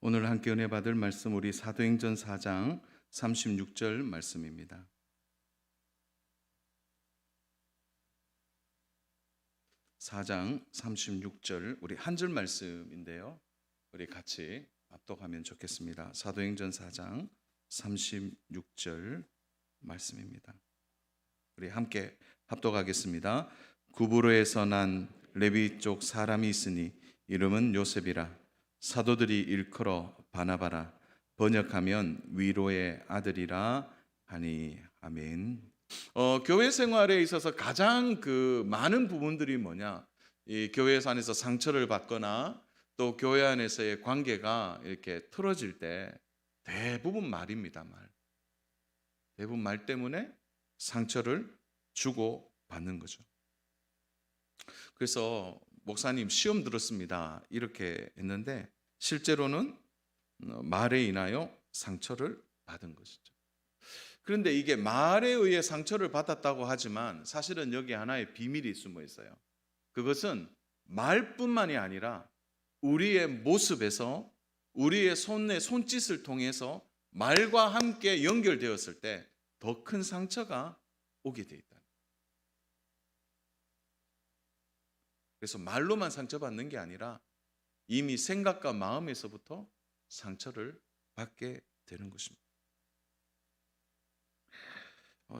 오늘 함께 은혜 받을 말씀 우리 사도행전 4장 36절 말씀입니다. 4장 36절 우리 한 줄 말씀인데요. 우리 같이 합독하면 좋겠습니다. 사도행전 4장 36절 말씀입니다. 우리 함께 합독하겠습니다. 구브로에서 난 레위 쪽 사람이 있으니 이름은 요셉이라. 사도들이 일컬어 바나바라. 번역하면 위로의 아들이라 하니. 아멘. 교회 생활에 있어서 가장 많은 부분들이 뭐냐? 이 교회 안에서 상처를 받거나 또 교회 안에서의 관계가 이렇게 틀어질 때 대부분 말입니다. 대부분 말 때문에 상처를 주고 받는 거죠. 그래서 목사님 시험 들었습니다 이렇게 했는데 실제로는 말에 인하여 상처를 받은 것이죠. 그런데 이게 말에 의해 상처를 받았다고 하지만 사실은 여기 하나의 비밀이 숨어 있어요. 그것은 말뿐만이 아니라 우리의 모습에서 우리의 손짓을 통해서 말과 함께 연결되었을 때 더 큰 상처가 오게 돼 있다. 그래서 말로만 상처받는 게 아니라 이미 생각과 마음에서부터 상처를 받게 되는 것입니다.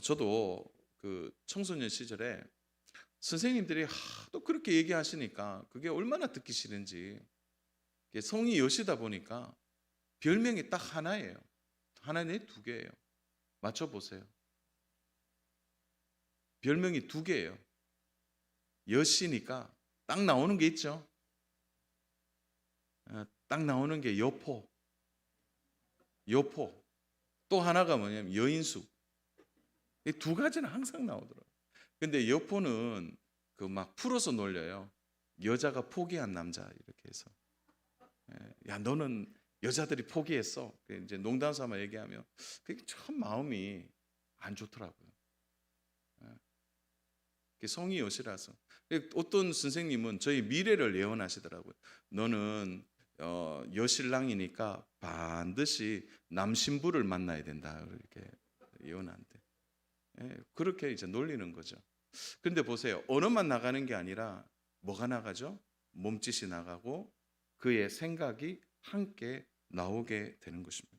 저도 청소년 시절에 선생님들이 하도 그렇게 얘기하시니까 그게 얼마나 듣기 싫은지, 성이 여시다 보니까 별명이 딱 하나예요. 하나에 두 개예요. 맞춰보세요. 별명이 두 개예요. 여시니까 딱 나오는 게 있죠. 딱 나오는 게 여포. 또 하나가 뭐냐면 여인숙. 이 두 가지는 항상 나오더라고요. 근데 여포는 막 풀어서 놀려요. 여자가 포기한 남자 이렇게 해서. 야, 너는 여자들이 포기했어. 이제 농담 삼아 얘기하면 그게 참 마음이 안 좋더라고요. 성이 여시라서. 어떤 선생님은 저희 미래를 예언하시더라고요. 너는 여신랑이니까 반드시 남신부를 만나야 된다 이렇게 예언한대. 그렇게 이제 놀리는 거죠. 그런데 보세요. 언어만 나가는 게 아니라 뭐가 나가죠? 몸짓이 나가고 그의 생각이 함께 나오게 되는 것입니다.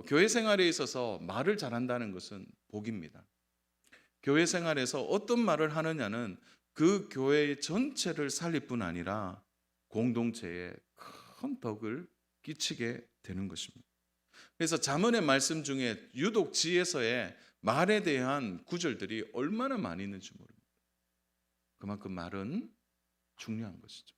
교회 생활에 있어서 말을 잘한다는 것은 복입니다. 교회 생활에서 어떤 말을 하느냐는 그 교회 전체를 살릴 뿐 아니라 공동체에 큰 덕을 끼치게 되는 것입니다. 그래서 잠언의 말씀 중에 유독 지에서의 말에 대한 구절들이 얼마나 많이 있는지 모릅니다. 그만큼 말은 중요한 것이죠.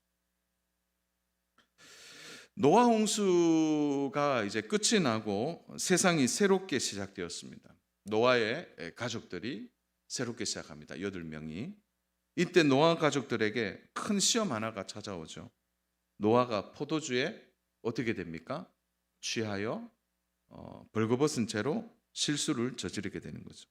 노아 홍수가 이제 끝이 나고 세상이 새롭게 시작되었습니다. 노아의 가족들이 새롭게 시작합니다. 8명이. 이때 노아 가족들에게 큰 시험 하나가 찾아오죠. 노아가 포도주에 어떻게 됩니까? 취하여 벌거벗은 채로 실수를 저지르게 되는 거죠.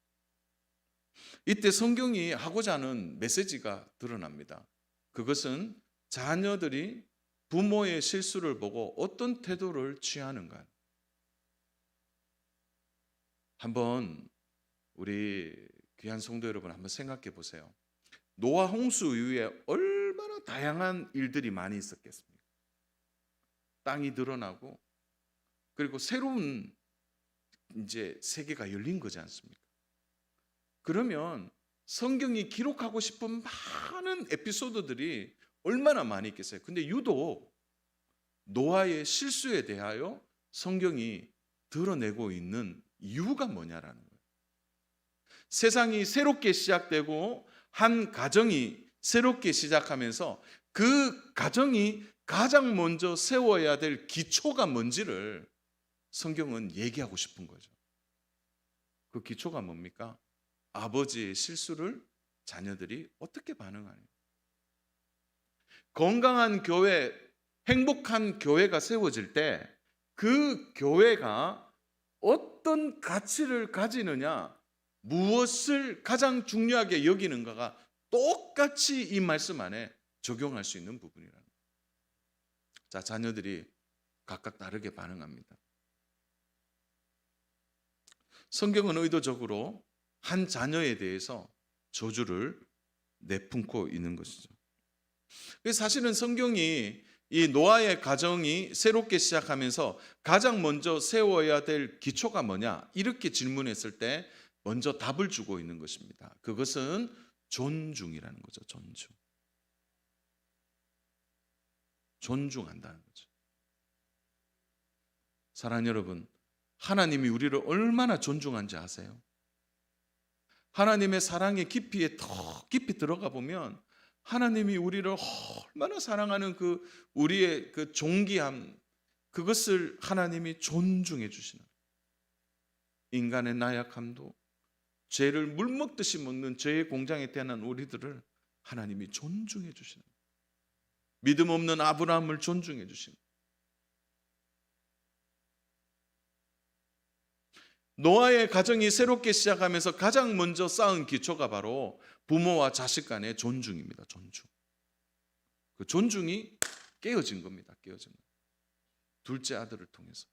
이때 성경이 하고자 하는 메시지가 드러납니다. 그것은 자녀들이 부모의 실수를 보고 어떤 태도를 취하는가. 한번 우리 귀한 성도 여러분 한번 생각해 보세요. 노아 홍수 이후에 얼마나 다양한 일들이 많이 있었겠습니까? 땅이 드러나고 그리고 새로운 이제 세계가 열린 거지 않습니까? 그러면 성경이 기록하고 싶은 많은 에피소드들이 얼마나 많이 있겠어요. 근데 유독 노아의 실수에 대하여 성경이 드러내고 있는 이유가 뭐냐라는 거예요. 세상이 새롭게 시작되고 한 가정이 새롭게 시작하면서 그 가정이 가장 먼저 세워야 될 기초가 뭔지를 성경은 얘기하고 싶은 거죠. 그 기초가 뭡니까? 아버지의 실수를 자녀들이 어떻게 반응하냐. 건강한 교회, 행복한 교회가 세워질 때 그 교회가 어떤 가치를 가지느냐, 무엇을 가장 중요하게 여기는가가 똑같이 이 말씀 안에 적용할 수 있는 부분이라는 거예요. 자, 자녀들이 각각 다르게 반응합니다. 성경은 의도적으로 한 자녀에 대해서 저주를 내뿜고 있는 것이죠. 그래서 사실은 성경이 이 노아의 가정이 새롭게 시작하면서 가장 먼저 세워야 될 기초가 뭐냐? 이렇게 질문했을 때 먼저 답을 주고 있는 것입니다. 그것은 존중이라는 거죠. 존중. 존중한다는 거죠. 사랑하는 여러분, 하나님이 우리를 얼마나 존중한지 아세요? 하나님의 사랑의 깊이에 더 깊이 들어가 보면 하나님이 우리를 얼마나 사랑하는 그 우리의 그 존귀함, 그것을 하나님이 존중해 주시는, 인간의 나약함도 죄를 물먹듯이 먹는 죄의 공장에 태어난 우리들을 하나님이 존중해 주시는, 믿음 없는 아브라함을 존중해 주시는, 노아의 가정이 새롭게 시작하면서 가장 먼저 쌓은 기초가 바로 부모와 자식 간의 존중입니다. 존중. 그 존중이 깨어진 겁니다. 깨어진 거. 둘째 아들을 통해서.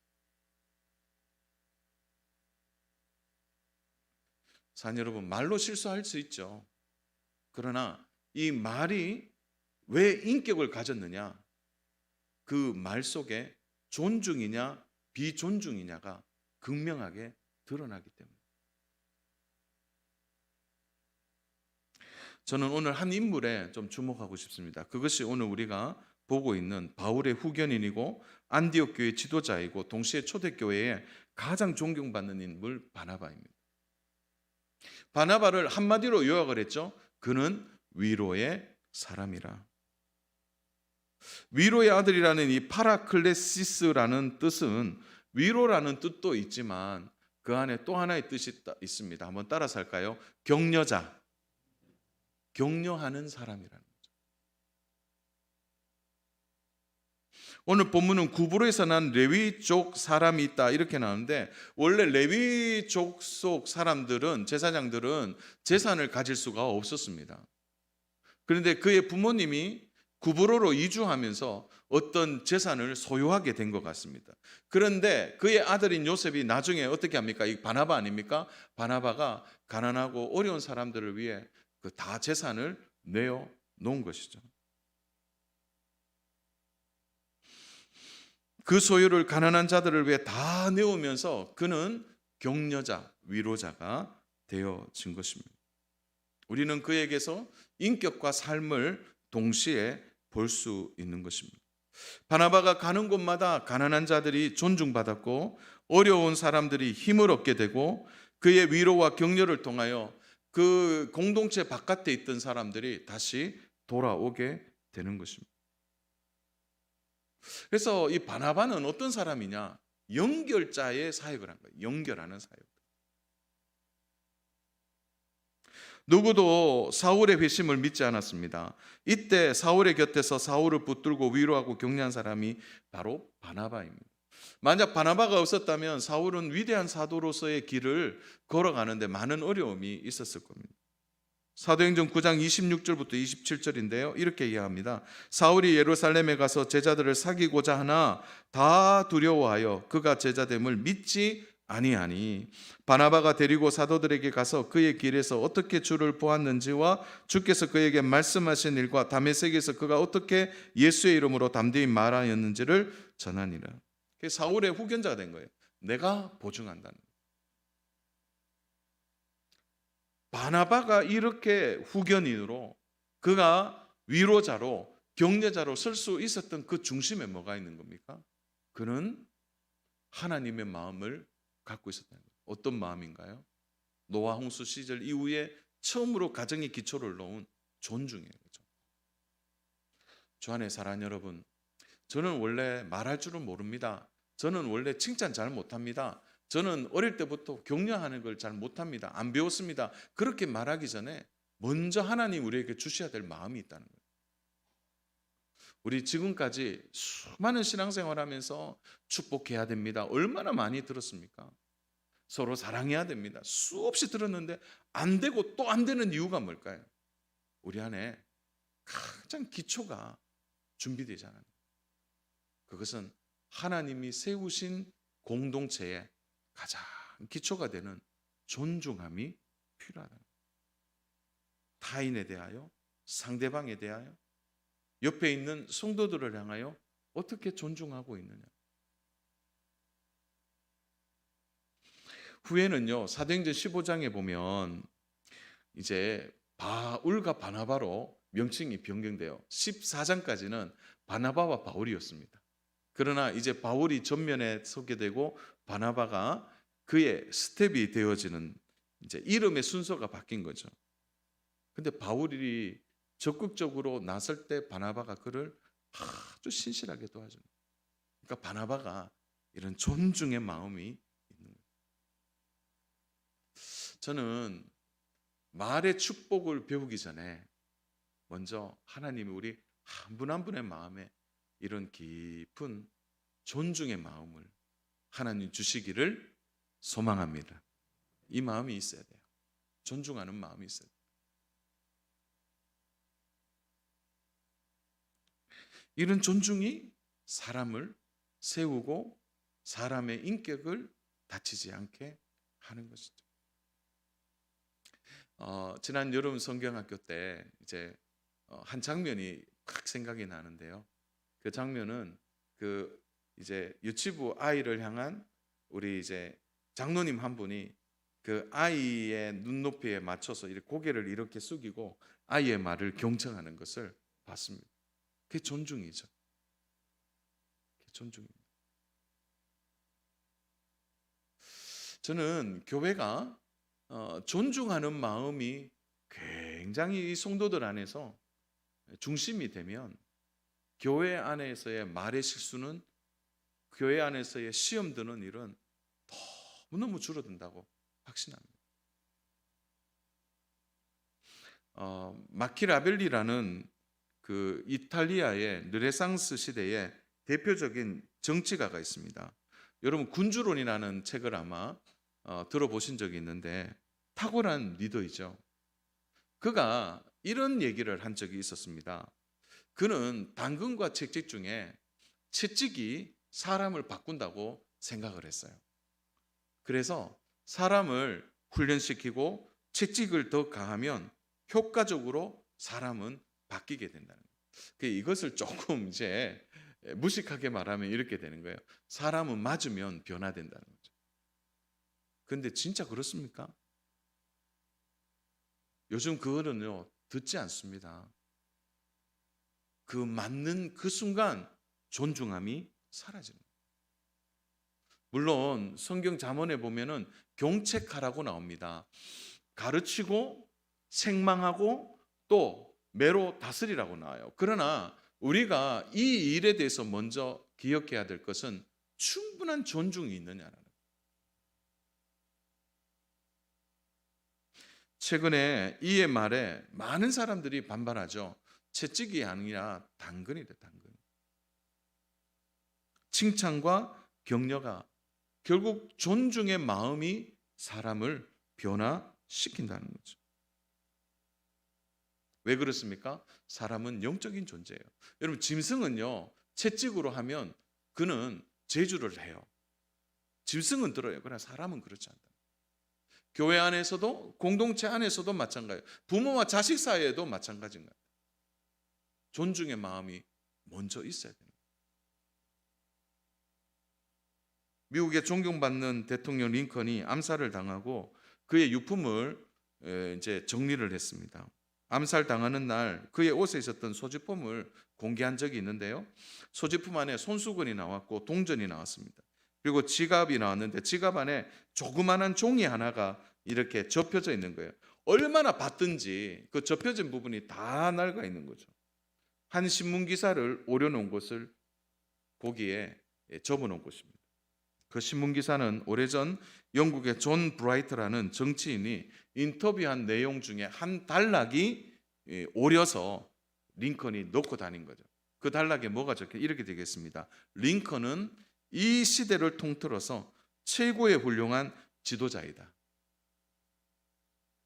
사랑 여러분, 말로 실수할 수 있죠. 그러나 이 말이 왜 인격을 가졌느냐? 그 말 속에 존중이냐 비존중이냐가 극명하게 드러나기 때문에. 저는 오늘 한 인물에 좀 주목하고 싶습니다. 그것이 오늘 우리가 보고 있는 바울의 후견인이고 안디옥 교회 지도자이고 동시에 초대교회의 가장 존경받는 인물 바나바입니다. 바나바를 한마디로 요약을 했죠. 그는 위로의 사람이라. 위로의 아들이라는 이 파라클레시스라는 뜻은 위로라는 뜻도 있지만 그 안에 또 하나의 뜻이 있습니다. 한번 따라서 할까요? 격려자, 격려하는 사람이라는 거죠. 오늘 본문은 구브로에서 난 레위족 사람이 있다 이렇게 나오는데, 원래 레위족 속 사람들은, 제사장들은 재산을 가질 수가 없었습니다. 그런데 그의 부모님이 구브로로 이주하면서 어떤 재산을 소유하게 된 것 같습니다. 그런데 그의 아들인 요셉이 나중에 어떻게 합니까? 이 바나바 아닙니까? 바나바가 가난하고 어려운 사람들을 위해 그 다 재산을 내어 놓은 것이죠. 그 소유를 가난한 자들을 위해 다 내오면서 그는 격려자, 위로자가 되어진 것입니다. 우리는 그에게서 인격과 삶을 동시에 볼 수 있는 것입니다. 바나바가 가는 곳마다 가난한 자들이 존중받았고 어려운 사람들이 힘을 얻게 되고 그의 위로와 격려를 통하여 그 공동체 바깥에 있던 사람들이 다시 돌아오게 되는 것입니다. 그래서 이 바나바는 어떤 사람이냐? 연결자의 사역을 한 거예요. 연결하는 사역. 누구도 사울의 회심을 믿지 않았습니다. 이때 사울의 곁에서 사울을 붙들고 위로하고 격려한 사람이 바로 바나바입니다. 만약 바나바가 없었다면 사울은 위대한 사도로서의 길을 걸어가는데 많은 어려움이 있었을 겁니다. 사도행전 9장 26절부터 27절인데요. 이렇게 이해합니다. 사울이 예루살렘에 가서 제자들을 사귀고자 하나 다 두려워하여 그가 제자됨을 믿지 아니하니 바나바가 데리고 사도들에게 가서 그의 길에서 어떻게 주를 보았는지와 주께서 그에게 말씀하신 일과 다메섹에서 그가 어떻게 예수의 이름으로 담대히 말하였는지를 전하니라. 사울의 후견자가 된 거예요. 내가 보증한다는 거예요. 바나바가 이렇게 후견인으로, 그가 위로자로, 격려자로 설 수 있었던 그 중심에 뭐가 있는 겁니까? 그는 하나님의 마음을 갖고 있었다는 거예요. 어떤 마음인가요? 노아 홍수 시절 이후에 처음으로 가정의 기초를 놓은 존중이에요. 주 안에 사랑하는 여러분, 저는 원래 말할 줄은 모릅니다. 저는 원래 칭찬 잘 못합니다. 저는 어릴 때부터 격려하는 걸 잘 못합니다. 안 배웠습니다. 그렇게 말하기 전에 먼저 하나님 우리에게 주셔야 될 마음이 있다는 거예요. 우리 지금까지 수많은 신앙생활 하면서 축복해야 됩니다. 얼마나 많이 들었습니까? 서로 사랑해야 됩니다. 수없이 들었는데 안 되고 또 안 되는 이유가 뭘까요? 우리 안에 가장 기초가 준비되지 않아요. 그것은 하나님이 세우신 공동체의 가장 기초가 되는 존중함이 필요하다. 타인에 대하여, 상대방에 대하여, 옆에 있는 성도들을 향하여 어떻게 존중하고 있느냐. 후에는요, 사도행전 15장에 보면 이제 바울과 바나바로 명칭이 변경돼요. 14장까지는 바나바와 바울이었습니다. 그러나 이제 바울이 전면에 서게 되고 바나바가 그의 스텝이 되어지는 이제 이름의 순서가 바뀐 거죠. 근데 바울이 적극적으로 나설 때 바나바가 그를 아주 신실하게 도와줘요. 그러니까 바나바가 이런 존중의 마음이 있는 거예요. 저는 말의 축복을 배우기 전에 먼저 하나님이 우리 한 분 한 분의 마음에 이런 깊은 존중의 마음을 하나님 주시기를 소망합니다. 이 마음이 있어야 돼요. 존중하는 마음이 있어야 돼요. 이런 존중이 사람을 세우고 사람의 인격을 다치지 않게 하는 것이죠. 지난 여름 성경학교 때 이제 한 장면이 딱 생각이 나는데요. 그 장면은 그 이제 유치부 아이를 향한 우리 이제 장로님 한 분이 그 아이의 눈높이에 맞춰서 이렇게 고개를 이렇게 숙이고 아이의 말을 경청하는 것을 봤습니다. 그게 존중이죠. 그게 존중입니다. 저는 교회가 존중하는 마음이 굉장히 이 성도들 안에서 중심이 되면 교회 안에서의 말의 실수는, 교회 안에서의 시험 드는 일은 너무너무 줄어든다고 확신합니다. 마키아벨리라는 그 이탈리아의 르네상스 시대의 대표적인 정치가가 있습니다. 여러분 군주론이라는 책을 아마 들어보신 적이 있는데 탁월한 리더이죠. 그가 이런 얘기를 한 적이 있었습니다. 그는 당근과 채찍 중에 채찍이 사람을 바꾼다고 생각을 했어요. 그래서 사람을 훈련시키고 채찍을 더 가하면 효과적으로 사람은 바뀌게 된다는 거예요. 이것을 조금 이제 무식하게 말하면 이렇게 되는 거예요. 사람은 맞으면 변화된다는 거죠. 그런데 진짜 그렇습니까? 요즘 그거는요 듣지 않습니다. 그 맞는 그 순간 존중함이 사라지는 거예요. 물론 성경 잠언에 보면은 경책하라고 나옵니다. 가르치고 책망하고 또 매로 다스리라고 나와요. 그러나 우리가 이 일에 대해서 먼저 기억해야 될 것은 충분한 존중이 있느냐라는 거예요. 최근에 이의 말에 많은 사람들이 반발하죠. 채찍이 아니라 당근이래, 당근. 칭찬과 격려가 결국 존중의 마음이 사람을 변화시킨다는 거죠. 왜 그렇습니까? 사람은 영적인 존재예요. 여러분 짐승은요 채찍으로 하면 그는 제주를 해요. 짐승은 들어요. 그러나 사람은 그렇지 않다. 교회 안에서도 공동체 안에서도 마찬가지예요. 부모와 자식 사이에도 마찬가지인 거예요. 존중의 마음이 먼저 있어야 됩니다. 미국의 존경받는 대통령 링컨이 암살을 당하고 그의 유품을 이제 정리를 했습니다. 암살 당하는 날 그의 옷에 있었던 소지품을 공개한 적이 있는데요. 소지품 안에 손수건이 나왔고 동전이 나왔습니다. 그리고 지갑이 나왔는데 지갑 안에 조그마한 종이 하나가 이렇게 접혀져 있는 거예요. 얼마나 봤든지 그 접혀진 부분이 다 낡아 있는 거죠. 한 신문 기사를 오려놓은 것을 거기에 접어놓은 것입니다. 그 신문 기사는 오래전 영국의 존 브라이트라는 정치인이 인터뷰한 내용 중에 한 단락이 오려서 링컨이 넣고 다닌 거죠. 그 단락에 뭐가 적혀 이렇게 되겠습니다. 링컨은 이 시대를 통틀어서 최고의 훌륭한 지도자이다.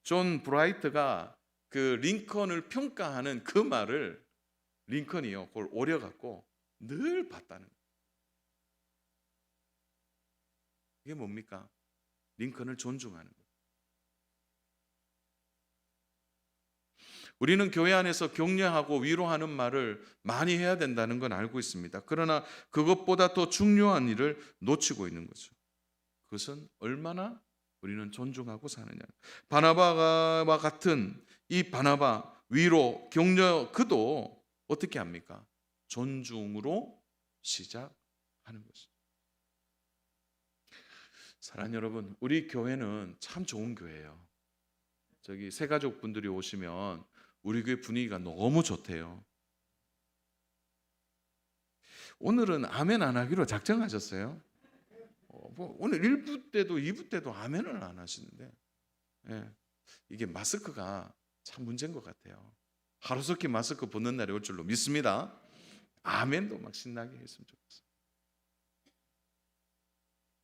존 브라이트가 그 링컨을 평가하는 그 말을 링컨이요 그걸 오려갖고 늘 봤다는 거예요. 이게 뭡니까? 링컨을 존중하는 거예요. 우리는 교회 안에서 격려하고 위로하는 말을 많이 해야 된다는 건 알고 있습니다. 그러나 그것보다 더 중요한 일을 놓치고 있는 거죠. 그것은 얼마나 우리는 존중하고 사느냐. 바나바와 같은 이 바나바, 위로, 격려, 그도 어떻게 합니까? 존중으로 시작하는 것이죠. 사랑하는 여러분, 우리 교회는 참 좋은 교회예요. 저기 새가족 분들이 오시면 우리 교회 분위기가 너무 좋대요. 오늘은 아멘 안 하기로 작정하셨어요? 오늘 1부 때도 2부 때도 아멘을 안 하시는데, 예, 이게 마스크가 참 문제인 것 같아요. 하루속히 마스크 벗는 날이 올 줄로 믿습니다. 아멘도 막 신나게 했으면 좋겠어요.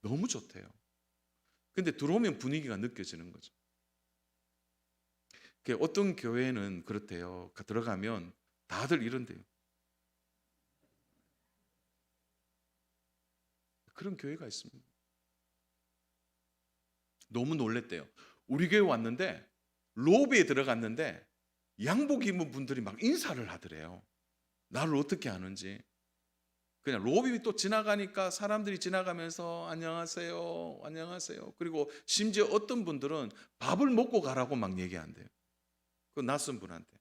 너무 좋대요. 근데 들어오면 분위기가 느껴지는 거죠. 어떤 교회는 그렇대요. 들어가면 다들 이런대요. 그런 교회가 있습니다. 너무 놀랬대요. 우리 교회 왔는데 로비에 들어갔는데 양복 입은 분들이 막 인사를 하더래요. 나를 어떻게 아는지. 그냥 로비 또 지나가니까 사람들이 지나가면서 안녕하세요, 안녕하세요. 그리고 심지어 어떤 분들은 밥을 먹고 가라고 막 얘기한대요. 그 낯선 분한테.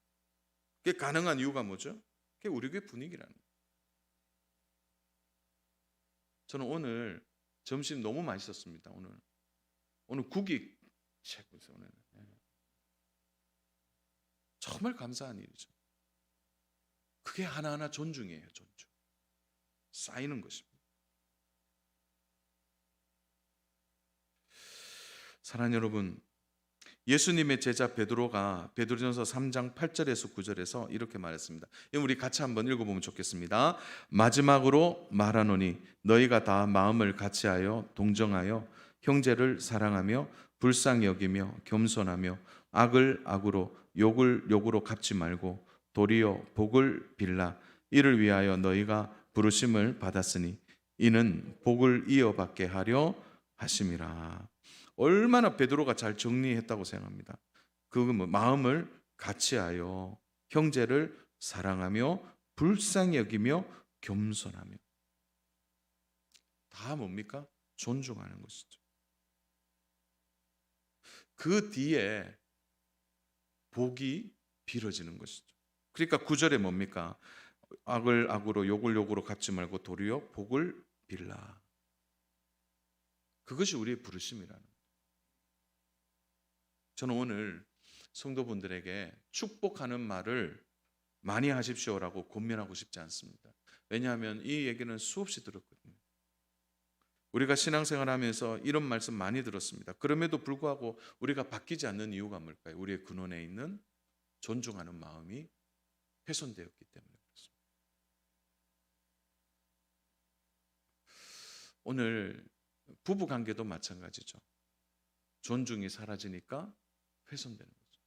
그게 가능한 이유가 뭐죠? 그게 우리 교회 분위기라는 거예요. 저는 오늘 점심 너무 맛있었습니다. 오늘 국이 최고였어요. 오늘. 정말 감사한 일이죠. 그게 하나하나 존중이에요. 존중. 쌓이는 것입니다. 사랑하는 여러분, 예수님의 제자 베드로가 베드로전서 3장 8절에서 9절에서 이렇게 말했습니다. 우리 같이 한번 읽어보면 좋겠습니다. 마지막으로 말하노니 너희가 다 마음을 같이하여 동정하여 형제를 사랑하며 불쌍히 여기며 겸손하며 악을 악으로 욕을 욕으로 갚지 말고 도리어 복을 빌라. 이를 위하여 너희가 부르심을 받았으니 이는 복을 이어받게 하려 하심이라. 얼마나 베드로가 잘 정리했다고 생각합니다. 그 마음을 같이하여 형제를 사랑하며 불쌍히 여기며 겸손하며, 다 뭡니까? 존중하는 것이죠. 그 뒤에 복이 빌어지는 것이죠. 그러니까 9절에 뭡니까? 악을 악으로 욕을 욕으로 갚지 말고 도리어 복을 빌라. 그것이 우리의 부르심이라는 거예요. 저는 오늘 성도분들에게 축복하는 말을 많이 하십시오라고 권면하고 싶지 않습니다. 왜냐하면 이 얘기는 수없이 들었거든요. 우리가 신앙생활하면서 이런 말씀 많이 들었습니다. 그럼에도 불구하고 우리가 바뀌지 않는 이유가 뭘까요? 우리의 근원에 있는 존중하는 마음이 훼손되었기 때문에 그렇습니다. 오늘 부부 관계도 마찬가지죠. 존중이 사라지니까 훼손되는 거죠.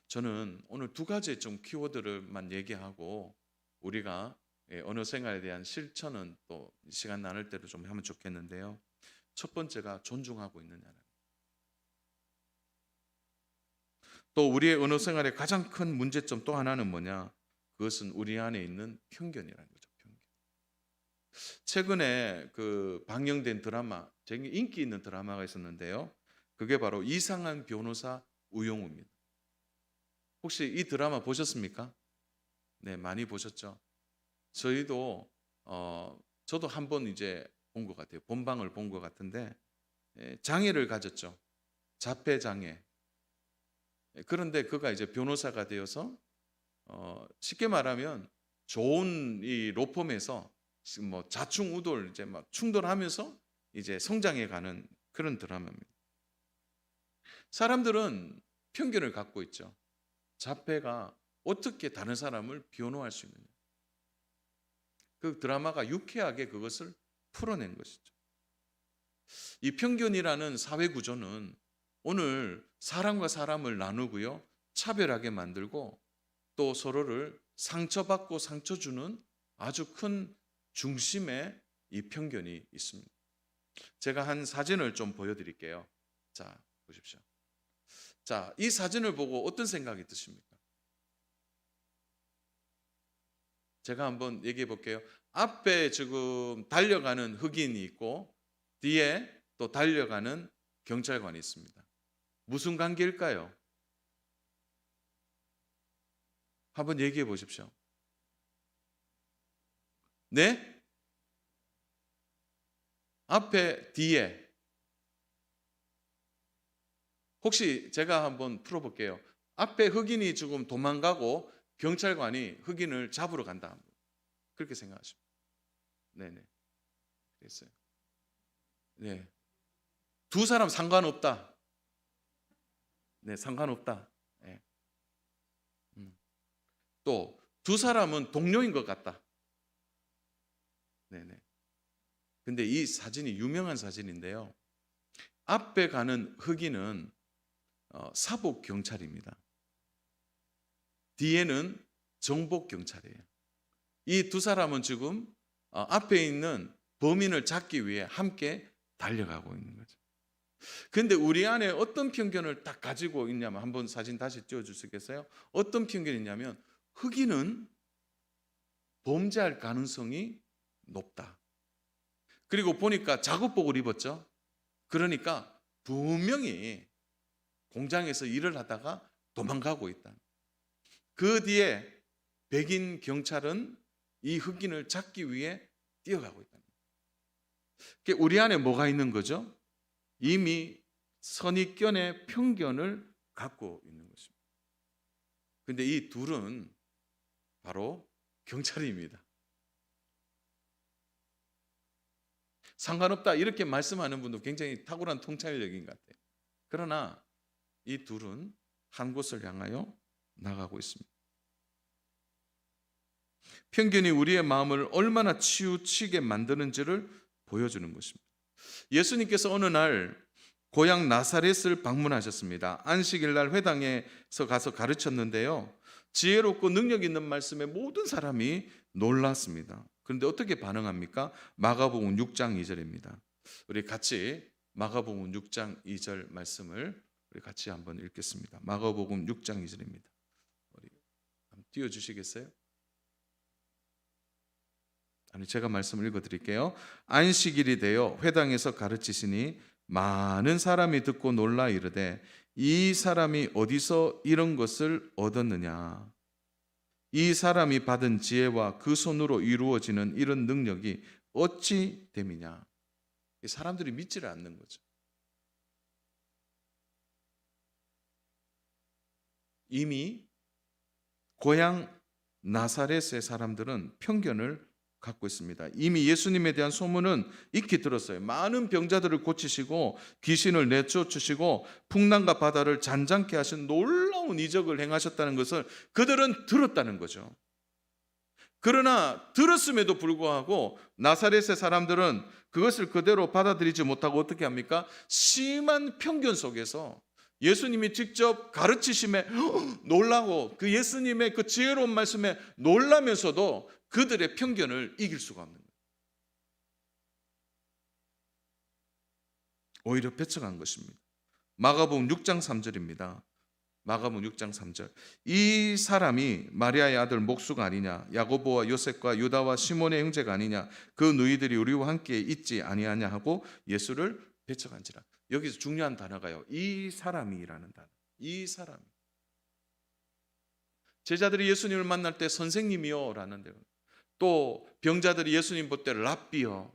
저는 오늘 두 가지의 좀 키워드를만 얘기하고 우리가 언어 생활에 대한 실천은 또 시간 나눌 때로 좀 하면 좋겠는데요. 첫 번째가 존중하고 있느냐는. 또 우리의 언어 생활의 가장 큰 문제점 또 하나는 뭐냐? 그것은 우리 안에 있는 편견이라는 거죠. 편견. 최근에 그 방영된 드라마, 되게 인기 있는 드라마가 있었는데요. 그게 바로 이상한 변호사 우영우입니다. 혹시 이 드라마 보셨습니까? 네, 많이 보셨죠? 저희도 저도 한 번 이제 본 것 같아요. 본방을 본 것 같은데 장애를 가졌죠. 자폐 장애. 그런데 그가 이제 변호사가 되어서 쉽게 말하면 좋은 이 로펌에서 뭐 좌충우돌 이제 막 충돌하면서 이제 성장해가는 그런 드라마입니다. 사람들은 편견을 갖고 있죠. 자폐가 어떻게 다른 사람을 변호할 수 있느냐. 그 드라마가 유쾌하게 그것을 풀어낸 것이죠. 이 편견이라는 사회 구조는 오늘 사람과 사람을 나누고요, 차별하게 만들고 또 서로를 상처받고 상처 주는 아주 큰 중심에 이 편견이 있습니다. 제가 한 사진을 좀 보여드릴게요. 자, 보십시오. 자, 이 사진을 보고 어떤 생각이 드십니까? 제가 한번 얘기해 볼게요. 앞에 지금 달려가는 흑인이 있고 뒤에 또 달려가는 경찰관이 있습니다. 무슨 관계일까요? 한번 얘기해 보십시오. 네? 앞에 뒤에 혹시 제가 한번 풀어볼게요. 앞에 흑인이 지금 도망가고 경찰관이 흑인을 잡으러 간다. 그렇게 생각하십니다. 네네. 그랬어요. 네. 두 사람 상관없다. 네, 상관없다. 네. 또 두 사람은 동료인 것 같다. 네네. 근데 이 사진이 유명한 사진인데요. 앞에 가는 흑인은 사복 경찰입니다. 뒤에는 정복 경찰이에요. 이 두 사람은 지금 앞에 있는 범인을 잡기 위해 함께 달려가고 있는 거죠. 근데 우리 안에 어떤 편견을 딱 가지고 있냐면 한번 사진 다시 띄워줄 수 있겠어요? 어떤 편견이 있냐면 흑인은 범죄할 가능성이 높다. 그리고 보니까 작업복을 입었죠. 그러니까 분명히 공장에서 일을 하다가 도망가고 있다. 그 뒤에 백인 경찰은 이 흑인을 잡기 위해 뛰어가고 있다. 우리 안에 뭐가 있는 거죠? 이미 선입견의 편견을 갖고 있는 것입니다. 근데 이 둘은 바로 경찰입니다. 상관없다 이렇게 말씀하는 분도 굉장히 탁월한 통찰력인 것 같아요. 그러나 이 둘은 한 곳을 향하여 나가고 있습니다. 편견이 우리의 마음을 얼마나 치우치게 만드는지를 보여주는 것입니다. 예수님께서 어느 날 고향 나사렛을 방문하셨습니다. 안식일 날 회당에서 가서 가르쳤는데요. 지혜롭고 능력 있는 말씀에 모든 사람이 놀랐습니다. 그런데 어떻게 반응합니까? 마가복음 6장 2절입니다. 우리 같이 마가복음 6장 2절 말씀을 우리 같이 한번 읽겠습니다. 마가복음 6장 2절입니다. 우리 한번 띄워 주시겠어요? 아니 제가 말씀을 읽어 드릴게요. 안식일이 되어 회당에서 가르치시니 많은 사람이 듣고 놀라 이르되 이 사람이 어디서 이런 것을 얻었느냐? 이 사람이 받은 지혜와 그 손으로 이루어지는 이런 능력이 어찌 됨이냐? 사람들이 믿지를 않는 거죠. 이미 고향 나사렛의 사람들은 편견을 갖고 있습니다. 이미 예수님에 대한 소문은 익히 들었어요. 많은 병자들을 고치시고 귀신을 내쫓으시고 풍랑과 바다를 잔잔케 하신 놀라운 이적을 행하셨다는 것을 그들은 들었다는 거죠. 그러나 들었음에도 불구하고 나사렛의 사람들은 그것을 그대로 받아들이지 못하고 어떻게 합니까? 심한 편견 속에서 예수님이 직접 가르치심에 놀라고 그 예수님의 그 지혜로운 말씀에 놀라면서도 그들의 편견을 이길 수가 없는 거예요. 오히려 뺏어간 것입니다. 마가복음 6장 3절입니다. 마가복음 6장 3절. 이 사람이 마리아의 아들 목수가 아니냐? 야고보와 요셉과 유다와 시몬의 형제가 아니냐? 그 누이들이 우리와 함께 있지 아니하냐 하고 예수를 뺏어간지라. 여기서 중요한 단어가요. 이 사람이라는 단어. 이 사람이. 제자들이 예수님을 만날 때 선생님이요 라는 데요. 또 병자들이 예수님 볼 때 랍비요.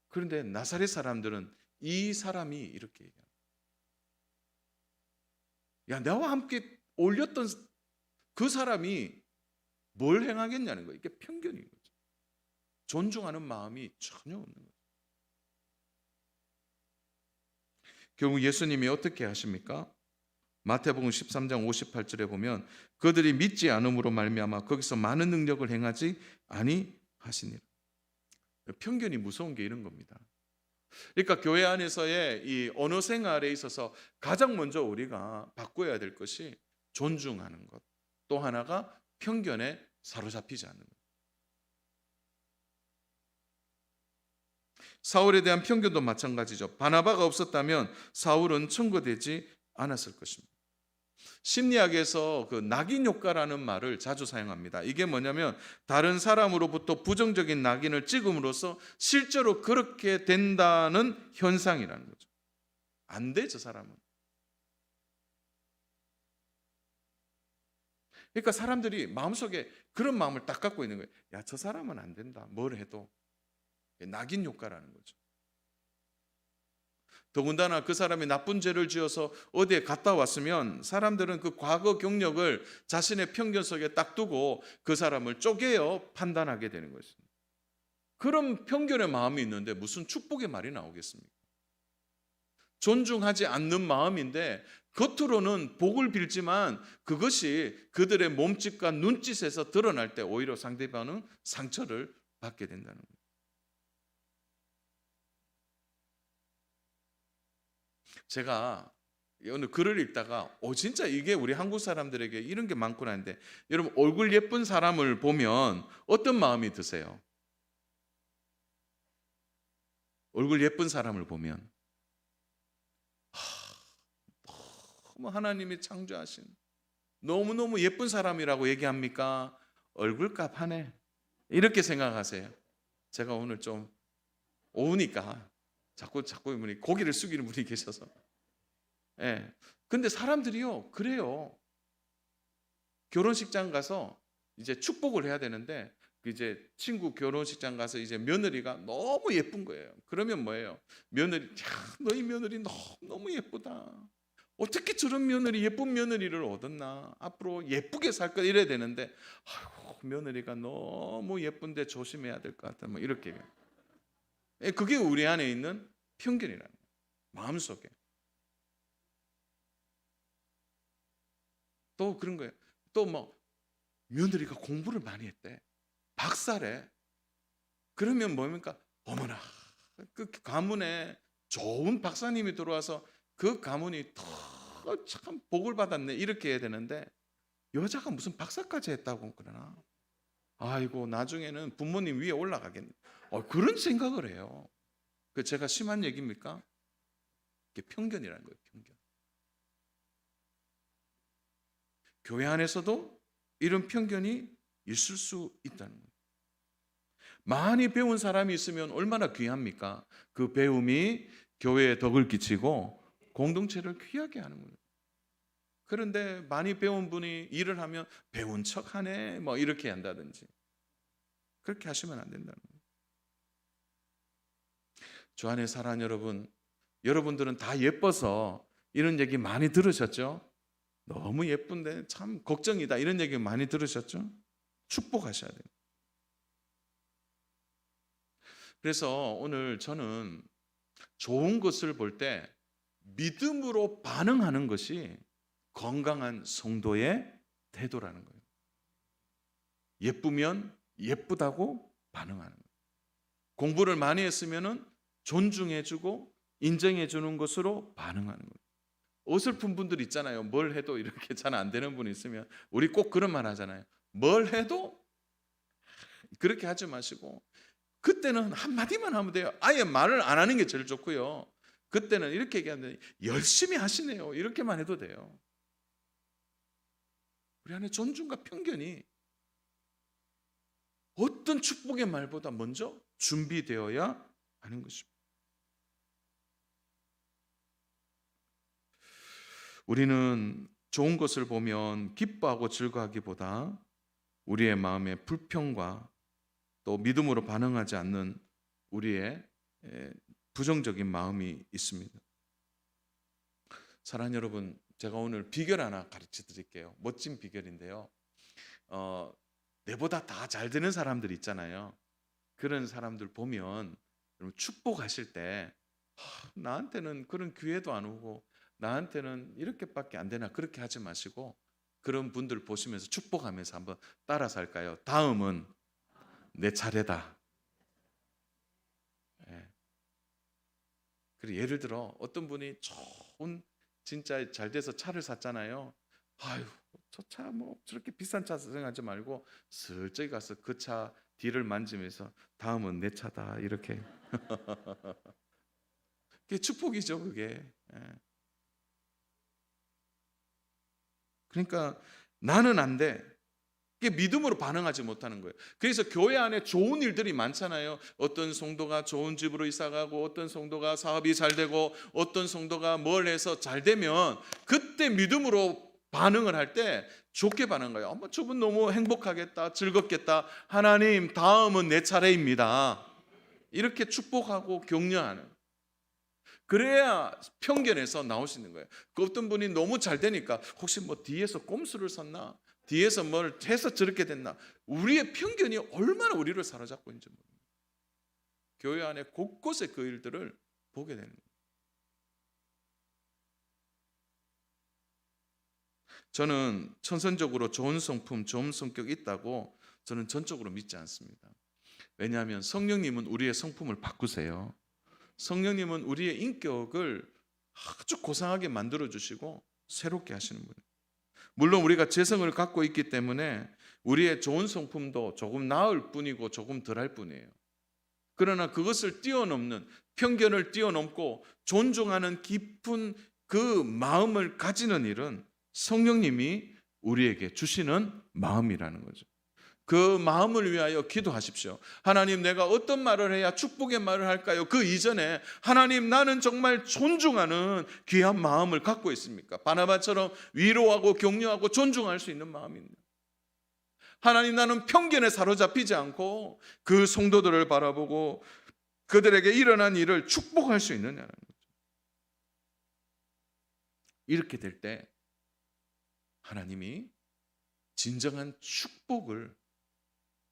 그런데 나사렛 사람들은 이 사람이 이렇게 얘기합니다. 야, 나와 함께 어울렸던 그 사람이 뭘 행하겠냐는 거예요. 이게 편견인 거죠. 존중하는 마음이 전혀 없는 거죠. 결국 예수님이 어떻게 하십니까? 마태복음 13장 58절에 보면 그들이 믿지 않음으로 말미암아 거기서 많은 능력을 행하지 아니하시니라. 편견이 무서운 게 이런 겁니다. 그러니까 교회 안에서의 이 언어 생활에 있어서 가장 먼저 우리가 바꿔야 될 것이 존중하는 것. 또 하나가 편견에 사로잡히지 않는 것. 사울에 대한 편견도 마찬가지죠. 바나바가 없었다면 사울은 청거되지 않았을 것입니다. 심리학에서 그 낙인 효과라는 말을 자주 사용합니다. 이게 뭐냐면 다른 사람으로부터 부정적인 낙인을 찍음으로써 실제로 그렇게 된다는 현상이라는 거죠. 안 돼, 저 사람은. 그러니까 사람들이 마음속에 그런 마음을 딱 갖고 있는 거예요. 야, 저 사람은 안 된다. 뭘 해도. 낙인 효과라는 거죠. 더군다나 그 사람이 나쁜 죄를 지어서 어디에 갔다 왔으면 사람들은 그 과거 경력을 자신의 편견 속에 딱 두고 그 사람을 쪼개어 판단하게 되는 것입니다. 그런 편견의 마음이 있는데 무슨 축복의 말이 나오겠습니까? 존중하지 않는 마음인데 겉으로는 복을 빌지만 그것이 그들의 몸짓과 눈짓에서 드러날 때 오히려 상대방은 상처를 받게 된다는 거예요. 제가 어느 글을 읽다가 진짜 이게 우리 한국 사람들에게 이런 게 많구나 했는데, 여러분 얼굴 예쁜 사람을 보면 어떤 마음이 드세요? 얼굴 예쁜 사람을 보면 너무 하나님이 창조하신 너무너무 예쁜 사람이라고 얘기합니까? 얼굴값 하네 이렇게 생각하세요? 제가 오늘 좀 오니까 자꾸 고개를 숙이는 분이 계셔서. 예. 근데 사람들이요, 그래요. 결혼식장 가서 이제 축복을 해야 되는데, 이제 친구 결혼식장 가서 이제 며느리가 너무 예쁜 거예요. 그러면 뭐예요? 며느리, 야, 너희 며느리 너무 예쁘다. 어떻게 저런 며느리, 예쁜 며느리를 얻었나? 앞으로 예쁘게 살 거 이래야 되는데, 아이고, 며느리가 너무 예쁜데 조심해야 될 것 같다. 뭐 이렇게. 그게 우리 안에 있는 편견이라는 거예요. 마음속에. 또 그런 거예요. 또 뭐 며느리가 공부를 많이 했대. 박사래. 그러면 뭡니까? 어머나, 그 가문에 좋은 박사님이 들어와서 그 가문이 더 참 복을 받았네 이렇게 해야 되는데, 여자가 무슨 박사까지 했다고 그러나? 아이고, 나중에는 부모님 위에 올라가겠네. 그런 생각을 해요. 그 제가 심한 얘기입니까? 이게 편견이라는 거예요. 편견. 교회 안에서도 이런 편견이 있을 수 있다는 거예요. 많이 배운 사람이 있으면 얼마나 귀합니까? 그 배움이 교회에 덕을 끼치고 공동체를 귀하게 하는 거예요. 그런데 많이 배운 분이 일을 하면 배운 척하네 뭐 이렇게 한다든지, 그렇게 하시면 안 된다는 거예요. 주 안에 사랑하는 여러분, 여러분들은 다 예뻐서 이런 얘기 많이 들으셨죠? 너무 예쁜데 참 걱정이다 이런 얘기 많이 들으셨죠? 축복하셔야 돼요. 그래서 오늘 저는 좋은 것을 볼 때 믿음으로 반응하는 것이 건강한 성도의 태도라는 거예요. 예쁘면 예쁘다고 반응하는 거예요. 공부를 많이 했으면 존중해주고 인정해주는 것으로 반응하는 거예요. 어설픈 분들 있잖아요. 뭘 해도 이렇게 잘 안 되는 분이 있으면 우리 꼭 그런 말 하잖아요. 뭘 해도 그렇게 하지 마시고, 그때는 한마디만 하면 돼요. 아예 말을 안 하는 게 제일 좋고요. 그때는 이렇게 얘기하면 열심히 하시네요 이렇게만 해도 돼요. 우리 안에 존중과 편견이 어떤 축복의 말보다 먼저 준비되어야 하는 것입니다. 우리는 좋은 것을 보면 기뻐하고 즐거워하기보다 우리의 마음에 불평과 또 믿음으로 반응하지 않는 우리의 부정적인 마음이 있습니다. 사랑하는 여러분, 제가 오늘 비결 하나 가르쳐 드릴게요. 멋진 비결인데요. 내보다 다 잘 되는 사람들 있잖아요. 그런 사람들 보면 축복하실 때 나한테는 그런 기회도 안 오고 나한테는 이렇게밖에 안 되나, 그렇게 하지 마시고 그런 분들 보시면서 축복하면서 한번 따라서 할까요? 다음은 내 차례다. 그리고 예를 들어 어떤 분이 좋은 진짜 잘 돼서 차를 샀잖아요. 아유, 저 차 뭐 저렇게 비싼 차 생각하지 말고 슬쩍 가서 그 차 뒤를 만지면서 다음은 내 차다 이렇게. 그게 축복이죠, 그게. 예. 그러니까 나는 안 돼. 그게 믿음으로 반응하지 못하는 거예요. 그래서 교회 안에 좋은 일들이 많잖아요. 어떤 성도가 좋은 집으로 이사 가고, 어떤 성도가 사업이 잘 되고, 어떤 성도가 뭘 해서 잘 되면 그때 믿음으로 반응을 할 때 좋게 반응한 거예요. 어머, 저분 너무 행복하겠다, 즐겁겠다. 하나님, 다음은 내 차례입니다. 이렇게 축복하고 격려하는. 그래야 편견에서 나올 수 있는 거예요. 그 어떤 분이 너무 잘 되니까 혹시 뭐 뒤에서 꼼수를 썼나? 뒤에서 뭘 해서 저렇게 됐나? 우리의 편견이 얼마나 우리를 사로잡고 있는지 모릅니다. 교회 안에 곳곳에 그 일들을 보게 되는 거예요. 저는 천선적으로 좋은 성품, 좋은 성격이 있다고 저는 전적으로 믿지 않습니다. 왜냐하면 성령님은 우리의 성품을 바꾸세요. 성령님은 우리의 인격을 아주 고상하게 만들어 주시고 새롭게 하시는 분이에요. 물론 우리가 재성을 갖고 있기 때문에 우리의 좋은 성품도 조금 나을 뿐이고 조금 덜할 뿐이에요. 그러나 그것을 뛰어넘는, 편견을 뛰어넘고 존중하는 깊은 그 마음을 가지는 일은 성령님이 우리에게 주시는 마음이라는 거죠. 그 마음을 위하여 기도하십시오. 하나님, 내가 어떤 말을 해야 축복의 말을 할까요? 그 이전에 하나님, 나는 정말 존중하는 귀한 마음을 갖고 있습니까? 바나바처럼 위로하고 격려하고 존중할 수 있는 마음입니다. 하나님, 나는 편견에 사로잡히지 않고 그 성도들을 바라보고 그들에게 일어난 일을 축복할 수 있느냐는 거죠. 이렇게 될 때 하나님이 진정한 축복을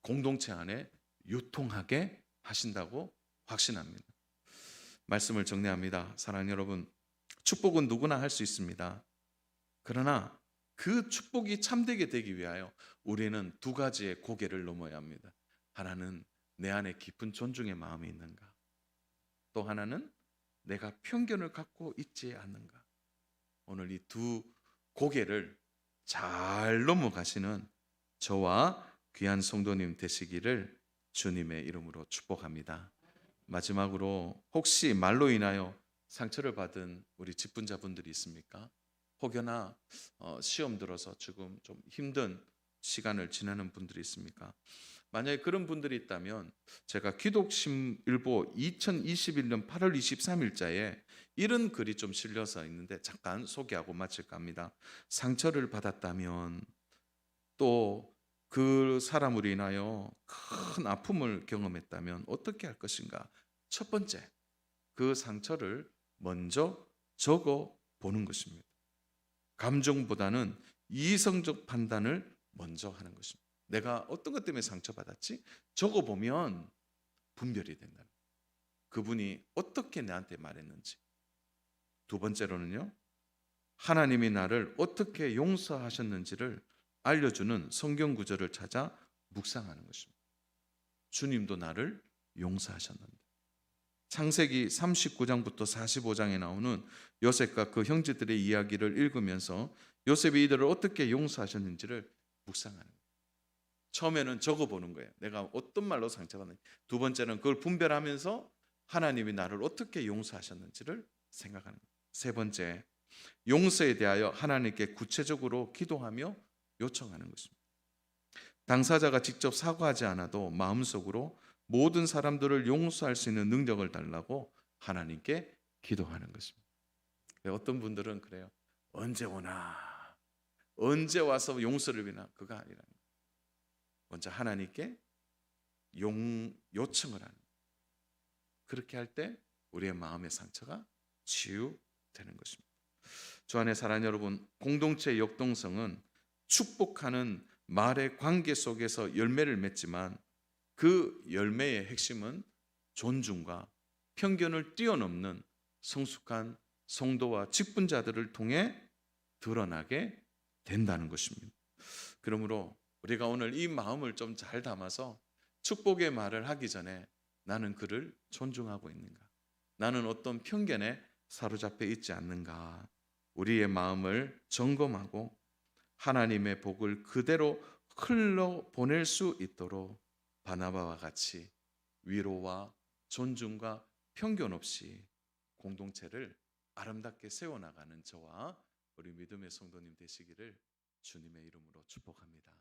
공동체 안에 유통하게 하신다고 확신합니다. 말씀을 정리합니다. 사랑하는 여러분, 축복은 누구나 할 수 있습니다. 그러나 그 축복이 참되게 되기 위하여 우리는 두 가지의 고개를 넘어야 합니다. 하나는 내 안에 깊은 존중의 마음이 있는가? 또 하나는 내가 편견을 갖고 있지 않는가? 오늘 이 두 고개를 잘 넘어가시는 저와 귀한 성도님 되시기를 주님의 이름으로 축복합니다. 마지막으로 혹시 말로 인하여 상처를 받은 우리 직분자분들이 있습니까? 혹여나 시험 들어서 지금 좀 힘든 시간을 지내는 분들이 있습니까? 만약에 그런 분들이 있다면 제가 기독심일보 2021년 8월 23일자에 이런 글이 좀 실려서 있는데 잠깐 소개하고 마칠까 합니다. 상처를 받았다면 또 그 사람으로 인하여 큰 아픔을 경험했다면 어떻게 할 것인가? 첫 번째, 그 상처를 먼저 적어 보는 것입니다. 감정보다는 이성적 판단을 먼저 하는 것입니다. 내가 어떤 것 때문에 상처받았지? 적어 보면 분별이 된다. 그분이 어떻게 나한테 말했는지. 두 번째로는요, 하나님이 나를 어떻게 용서하셨는지를 알려주는 성경 구절을 찾아 묵상하는 것입니다. 주님도 나를 용서하셨는데. 창세기 39장부터 45장에 나오는 요셉과 그 형제들의 이야기를 읽으면서 요셉이 이들을 어떻게 용서하셨는지를 묵상하는 거예요. 처음에는 적어보는 거예요. 내가 어떤 말로 상처받는지. 두 번째는 그걸 분별하면서 하나님이 나를 어떻게 용서하셨는지를 생각하는 거예요. 세 번째, 용서에 대하여 하나님께 구체적으로 기도하며 요청하는 것입니다. 당사자가 직접 사과하지 않아도 마음속으로 모든 사람들을 용서할 수 있는 능력을 달라고 하나님께 기도하는 것입니다. 어떤 분들은 그래요. 언제 오나? 언제 와서 용서를 비나? 그거 아니라 먼저 하나님께 요청을 하는 거예요. 그렇게 할 때 우리의 마음의 상처가 치유되는 것입니다. 주 안에 사랑하는 여러분, 공동체의 역동성은 축복하는 말의 관계 속에서 열매를 맺지만 그 열매의 핵심은 존중과 편견을 뛰어넘는 성숙한 성도와 직분자들을 통해 드러나게 된다는 것입니다. 그러므로 우리가 오늘 이 마음을 좀 잘 담아서 축복의 말을 하기 전에 나는 그를 존중하고 있는가? 나는 어떤 편견에 사로잡혀 있지 않는가? 우리의 마음을 점검하고 하나님의 복을 그대로 흘러보낼 수 있도록 바나바와 같이 위로와 존중과 편견 없이 공동체를 아름답게 세워나가는 저와 우리 믿음의 성도님 되시기를 주님의 이름으로 축복합니다.